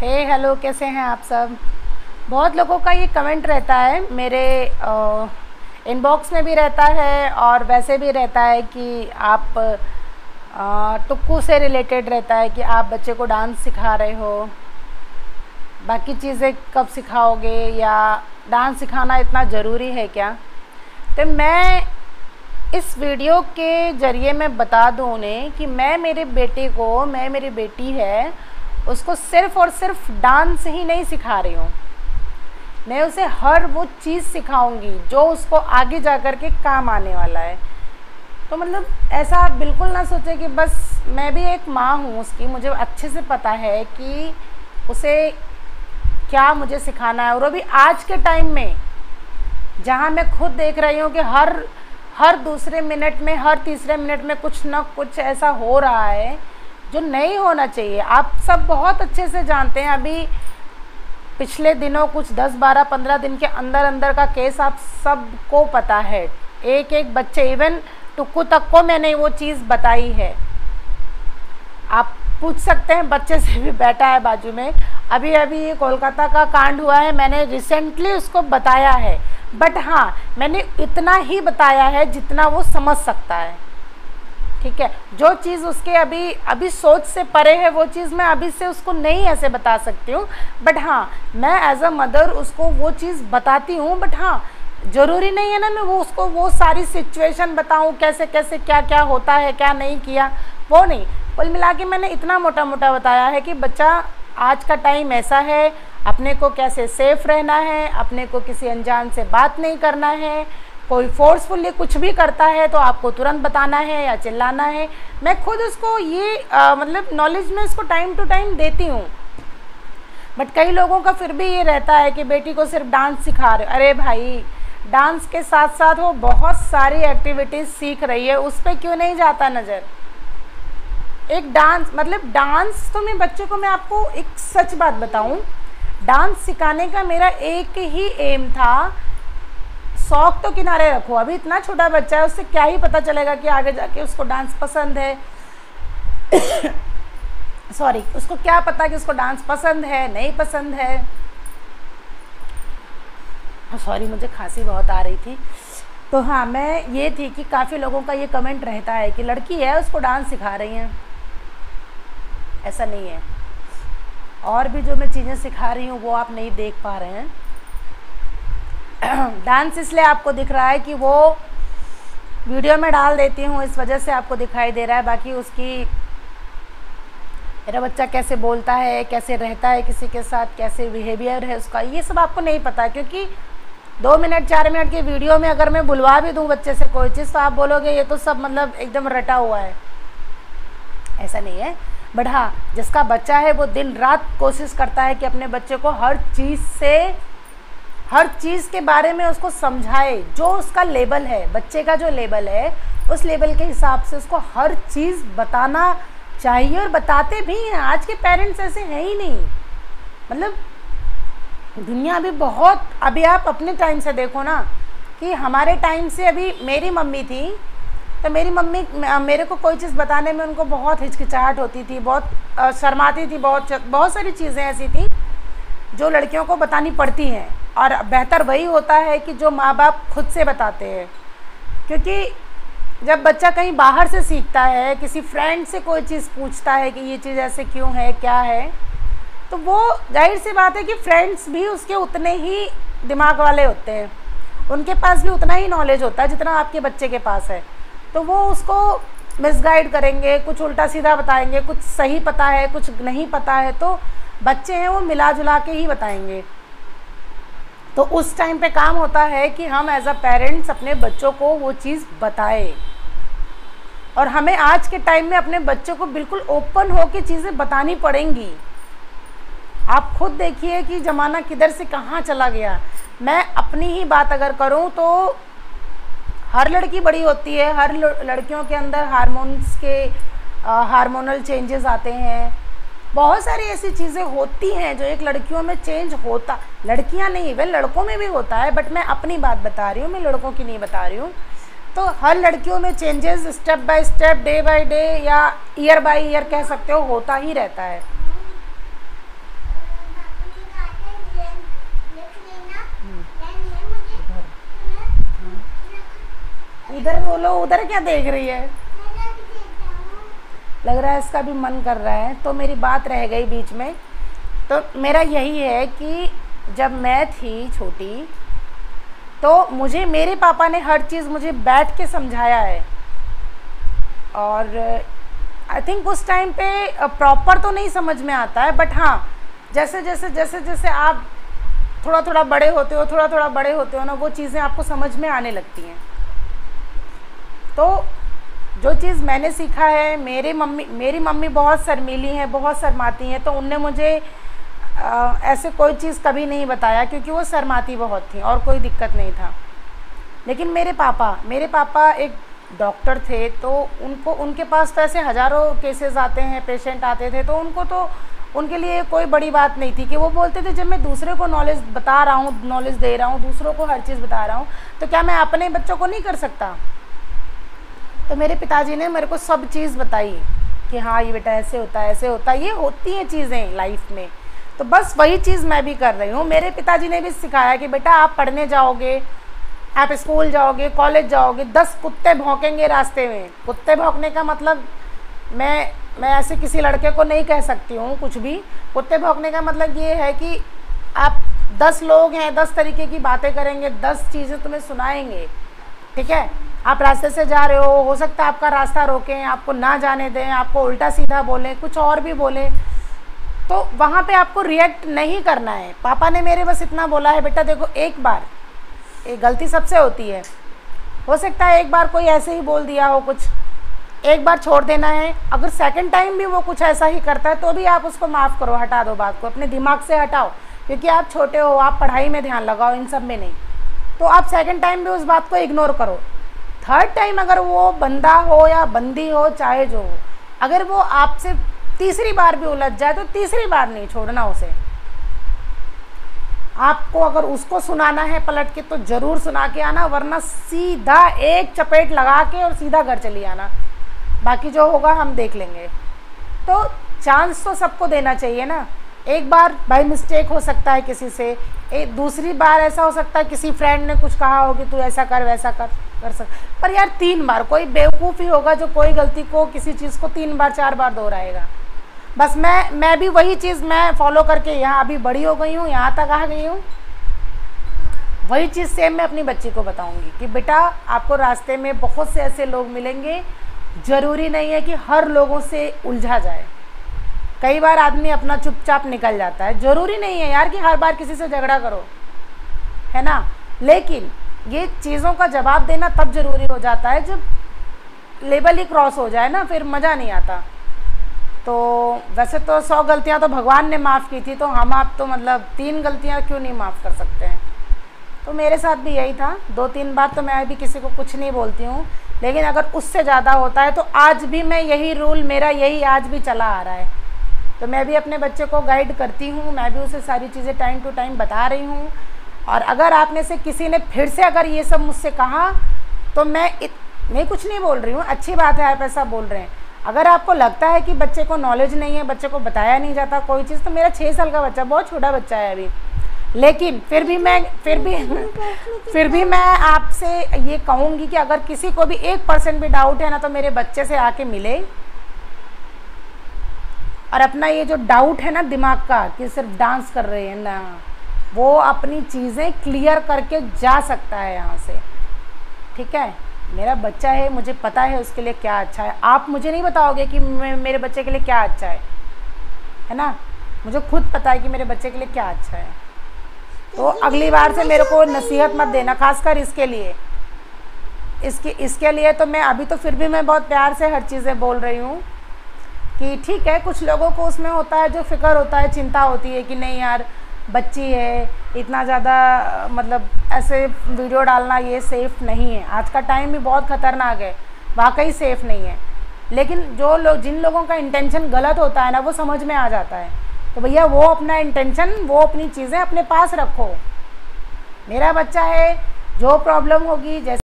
Hello, कैसे हैं आप सब। बहुत लोगों का ये कमेंट रहता है, मेरे इनबॉक्स में भी रहता है और वैसे भी रहता है कि आप टुक्कू से रिलेटेड रहता है कि आप बच्चे को डांस सिखा रहे हो, बाकी चीज़ें कब सिखाओगे या डांस सिखाना इतना ज़रूरी है क्या। तो मैं इस वीडियो के ज़रिए मैं बता दूँ उन्हें कि मैं मेरे बेटे को, मेरी बेटी है उसको सिर्फ़ और सिर्फ डांस ही नहीं सिखा रही हूँ, मैं उसे हर वो चीज़ सिखाऊंगी जो उसको आगे जा कर के काम आने वाला है। तो मतलब ऐसा आप बिल्कुल ना सोचें कि बस मैं भी एक माँ हूँ उसकी, मुझे अच्छे से पता है कि उसे क्या मुझे सिखाना है। और वो भी आज के टाइम में जहाँ मैं खुद देख रही हूँ कि हर दूसरे मिनट में, हर तीसरे मिनट में कुछ ना कुछ ऐसा हो रहा है जो नहीं होना चाहिए। आप सब बहुत अच्छे से जानते हैं, अभी पिछले दिनों कुछ 10, 12, 15 दिन के अंदर अंदर का केस आप सबको पता है। एक एक बच्चे, इवन टुक्कू तक को मैंने वो चीज़ बताई है। आप पूछ सकते हैं, बच्चे से भी बैठा है बाजू में, अभी ये कोलकाता का कांड हुआ है, मैंने रिसेंटली उसको बताया है। बट हाँ, मैंने इतना ही बताया है जितना वो समझ सकता है, ठीक है। जो चीज़ उसके अभी सोच से परे है वो चीज़ मैं अभी से उसको नहीं ऐसे बता सकती हूँ। बट हाँ, मैं एज अ मदर उसको वो चीज़ बताती हूँ। बट हाँ, ज़रूरी नहीं है ना मैं वो उसको वो सारी सिचुएशन बताऊँ, कैसे कैसे क्या क्या होता है, क्या नहीं किया, वो नहीं। कुल मिला के मैंने इतना मोटा मोटा बताया है कि बच्चा आज का टाइम ऐसा है, अपने को कैसे सेफ़ रहना है, अपने को किसी अनजान से बात नहीं करना है, कोई फोर्सफुली कुछ भी करता है तो आपको तुरंत बताना है या चिल्लाना है। मैं खुद उसको ये मतलब नॉलेज में इसको टाइम टू टाइम देती हूँ। बट कई लोगों का फिर भी ये रहता है कि बेटी को सिर्फ डांस सिखा रहे। अरे भाई, डांस के साथ साथ वो बहुत सारी एक्टिविटीज़ सीख रही है, उस पर क्यों नहीं जाता नज़र। एक डांस मतलब डांस तो मैं बच्चे को, मैं आपको एक सच बात बताऊँ, डांस सिखाने का मेरा एक ही एम था। शौक तो किनारे रखो, अभी इतना छोटा बच्चा है, उससे क्या ही पता चलेगा कि आगे जाके उसको डांस पसंद है सॉरी, उसको क्या पता कि उसको डांस पसंद है नहीं पसंद है। सॉरी, मुझे खांसी बहुत आ रही थी। तो हाँ, मैं ये थी कि काफ़ी लोगों का ये कमेंट रहता है कि लड़की है उसको डांस सिखा रही हैं। ऐसा नहीं है, और भी जो मैं चीज़ें सिखा रही हूँ वो आप नहीं देख पा रहे हैं। डांस इसलिए आपको दिख रहा है कि वो वीडियो में डाल देती हूँ, इस वजह से आपको दिखाई दे रहा है। बाकी उसकी, मेरा बच्चा कैसे बोलता है, कैसे रहता है किसी के साथ, कैसे बिहेवियर है उसका, ये सब आपको नहीं पता। क्योंकि 2 मिनट 4 मिनट की वीडियो में अगर मैं बुलवा भी दूँ बच्चे से कोई चीज़ तो आप बोलोगे ये तो सब मतलब एकदम रटा हुआ है। ऐसा नहीं है। बट हाँ, जिसका बच्चा है वो दिन रात कोशिश करता है कि अपने बच्चे को हर चीज़ के बारे में उसको समझाए। जो उसका लेवल है, बच्चे का जो लेवल है, उस लेवल के हिसाब से उसको हर चीज़ बताना चाहिए, और बताते भी हैं। आज के पेरेंट्स ऐसे हैं ही नहीं, मतलब दुनिया भी बहुत, अभी आप अपने टाइम से देखो ना कि हमारे टाइम से, अभी मेरी मम्मी थी तो मेरी मम्मी मेरे को कोई चीज़ बताने में उनको बहुत हिचकिचाहट होती थी, बहुत शर्माती थी, बहुत सारी चीज़ें ऐसी थी जो लड़कियों को बतानी पड़ती हैं। और बेहतर वही होता है कि जो माँ बाप खुद से बताते हैं। क्योंकि जब बच्चा कहीं बाहर से सीखता है, किसी फ्रेंड से कोई चीज़ पूछता है कि ये चीज़ ऐसे क्यों है, क्या है, तो वो जाहिर सी बात है कि फ्रेंड्स भी उसके उतने ही दिमाग वाले होते हैं, उनके पास भी उतना ही नॉलेज होता है जितना आपके बच्चे के पास है। तो वो उसको मिसगाइड करेंगे, कुछ उल्टा सीधा बताएंगे, कुछ सही पता है कुछ नहीं पता है, तो बच्चे हैं वो मिला जुला के ही बताएंगे। तो उस टाइम पे काम होता है कि हम एज अ पेरेंट्स अपने बच्चों को वो चीज़ बताएं। और हमें आज के टाइम में अपने बच्चों को बिल्कुल ओपन हो के चीज़ें बतानी पड़ेंगी। आप खुद देखिए कि ज़माना किधर से कहाँ चला गया। मैं अपनी ही बात अगर करूँ तो हर लड़की बड़ी होती है, हर लड़कियों के अंदर हार्मोनल चेंजेस आते हैं, बहुत सारी ऐसी चीज़ें होती हैं जो एक लड़कियों में चेंज होता, लड़कियां नहीं इवन लड़कों में भी होता है। बट मैं अपनी बात बता रही हूँ, मैं लड़कों की नहीं बता रही हूँ। तो हर लड़कियों में changes step by step, day by day या ईयर बाय ईयर कह सकते हो, होता ही रहता है। इधर बोलो, उधर क्या देख रही है? लग रहा है इसका भी मन कर रहा है, तो मेरी बात रह गई बीच में। तो मेरा यही है कि जब मैं थी छोटी तो मुझे मेरे पापा ने हर चीज़ मुझे बैठ के समझाया है, और आई थिंक उस टाइम पे प्रॉपर तो नहीं समझ में आता है, बट हाँ जैसे जैसे जैसे जैसे आप थोड़ा थोड़ा बड़े होते हो, थोड़ा थोड़ा बड़े होते हो ना, वो चीज़ें आपको समझ में आने लगती हैं। तो जो चीज़ मैंने सीखा है, मेरी मम्मी बहुत शर्मीली हैं, बहुत शर्माती हैं, तो उनने मुझे ऐसे कोई चीज़ कभी नहीं बताया, क्योंकि वो शर्माती बहुत थी और कोई दिक्कत नहीं था। लेकिन मेरे पापा एक डॉक्टर थे, तो उनके पास तो ऐसे हज़ारों केसेस आते हैं, पेशेंट आते थे, तो उनके लिए कोई बड़ी बात नहीं थी कि वो बोलते थे जब मैं दूसरे को नॉलेज बता रहा हूँ, नॉलेज दे रहा हूँ, दूसरों को हर चीज़ बता रहा हूँ, तो क्या मैं अपने बच्चों को नहीं कर सकता? तो मेरे पिताजी ने मेरे को सब चीज़ बताई कि हाँ ये बेटा ऐसे होता है, ऐसे होता है, ये होती हैं चीज़ें लाइफ में। तो बस वही चीज़ मैं भी कर रही हूँ। मेरे पिताजी ने भी सिखाया कि बेटा आप पढ़ने जाओगे, आप स्कूल जाओगे, कॉलेज जाओगे, 10 कुत्ते भौंकेंगे रास्ते में। कुत्ते भौंकने का मतलब मैं ऐसे किसी लड़के को नहीं कह सकती हूँ कुछ भी। कुत्ते भौंकने का मतलब ये है कि आप 10 लोग हैं, 10 तरीके की बातें करेंगे, 10 चीज़ें तुम्हें सुनाएंगे, ठीक है? आप रास्ते से जा रहे हो सकता है आपका रास्ता रोकें, आपको ना जाने दें, आपको उल्टा सीधा बोलें, कुछ और भी बोलें, तो वहाँ पे आपको रिएक्ट नहीं करना है। पापा ने मेरे बस इतना बोला है, बेटा देखो एक बार, एक गलती सबसे होती है, हो सकता है एक बार कोई ऐसे ही बोल दिया हो कुछ, एक बार छोड़ देना है। अगर सेकंड टाइम भी वो कुछ ऐसा ही करता है तो भी आप उसको माफ़ करो, हटा दो बात को, अपने दिमाग से हटाओ, क्योंकि आप छोटे हो, आप पढ़ाई में ध्यान लगाओ, इन सब में नहीं। तो आप सेकंड टाइम भी उस बात को इग्नोर करो। थर्ड टाइम अगर वो बंदा हो या बंदी हो, चाहे जो हो, अगर वो आपसे तीसरी बार भी उलझ जाए तो तीसरी बार नहीं छोड़ना उसे। आपको अगर उसको सुनाना है पलट के तो ज़रूर सुना के आना, वरना सीधा एक चपेट लगा के और सीधा घर चली आना, बाकी जो होगा हम देख लेंगे। तो चांस तो सबको देना चाहिए ना। एक बार भाई मिस्टेक हो सकता है किसी से, दूसरी बार ऐसा हो सकता है किसी फ्रेंड ने कुछ कहा हो कि तू ऐसा कर वैसा कर पर यार 3 बार कोई बेवकूफ़ ही होगा जो कोई गलती को, किसी चीज़ को 3 बार 4 बार दोहराएगा। बस मैं भी वही चीज़ मैं फॉलो करके यहाँ अभी बड़ी हो गई हूँ, यहाँ तक आ गई हूँ। वही चीज़ सेम मैं अपनी बच्ची को बताऊँगी कि बेटा आपको रास्ते में बहुत से ऐसे लोग मिलेंगे, ज़रूरी नहीं है कि हर लोगों से उलझा जाए। कई बार आदमी अपना चुपचाप निकल जाता है, ज़रूरी नहीं है यार कि हर बार किसी से झगड़ा करो, है ना। लेकिन ये चीज़ों का जवाब देना तब ज़रूरी हो जाता है जब लेवल ही क्रॉस हो जाए ना, फिर मज़ा नहीं आता। तो वैसे तो 100 गलतियाँ तो भगवान ने माफ़ की थी, तो हम आप तो मतलब 3 गलतियाँ क्यों नहीं माफ़ कर सकते हैं। तो मेरे साथ भी यही था, 2-3 बार तो मैं भी किसी को कुछ नहीं बोलती हूँ, लेकिन अगर उससे ज़्यादा होता है तो आज भी मैं यही रूल, मेरा यही आज भी चला आ रहा है। तो मैं भी अपने बच्चे को गाइड करती हूँ, मैं भी उसे सारी चीज़ें टाइम टू टाइम बता रही हूँ। और अगर आप में से किसी ने फिर से अगर ये सब मुझसे कहा तो मैं कुछ नहीं बोल रही हूँ, अच्छी बात है आप ऐसा बोल रहे हैं। अगर आपको लगता है कि बच्चे को नॉलेज नहीं है, बच्चे को बताया नहीं जाता कोई चीज़, तो मेरा 6 साल का बच्चा बहुत छोटा बच्चा है अभी, लेकिन फिर भी मैं आपसे ये कहूँगी कि अगर किसी को भी 1% भी डाउट है ना, तो मेरे बच्चे से आके मिले और अपना ये जो डाउट है ना दिमाग का कि सिर्फ डांस कर रहे हैं ना, वो अपनी चीज़ें क्लियर करके जा सकता है यहाँ से, ठीक है। मेरा बच्चा है, मुझे पता है उसके लिए क्या अच्छा है। आप मुझे नहीं बताओगे कि मेरे बच्चे के लिए क्या अच्छा है ना। मुझे खुद पता है कि मेरे बच्चे के लिए क्या अच्छा है। तो अगली बार से मेरे को नसीहत मत देना, खासकर इसके लिए तो मैं अभी तो फिर भी मैं बहुत प्यार से हर चीज़ें बोल रही हूँ कि ठीक है। कुछ लोगों को उसमें होता है जो फ़िक्र होता है, चिंता होती है कि नहीं यार बच्ची है, इतना ज़्यादा मतलब ऐसे वीडियो डालना ये सेफ़ नहीं है। आज का टाइम भी बहुत ख़तरनाक है, वाकई सेफ़ नहीं है। लेकिन जिन लोगों का इंटेंशन गलत होता है ना, वो समझ में आ जाता है। तो भैया वो अपना इंटेंशन, वो अपनी चीज़ें अपने पास रखो। मेरा बच्चा है, जो प्रॉब्लम होगी जैसे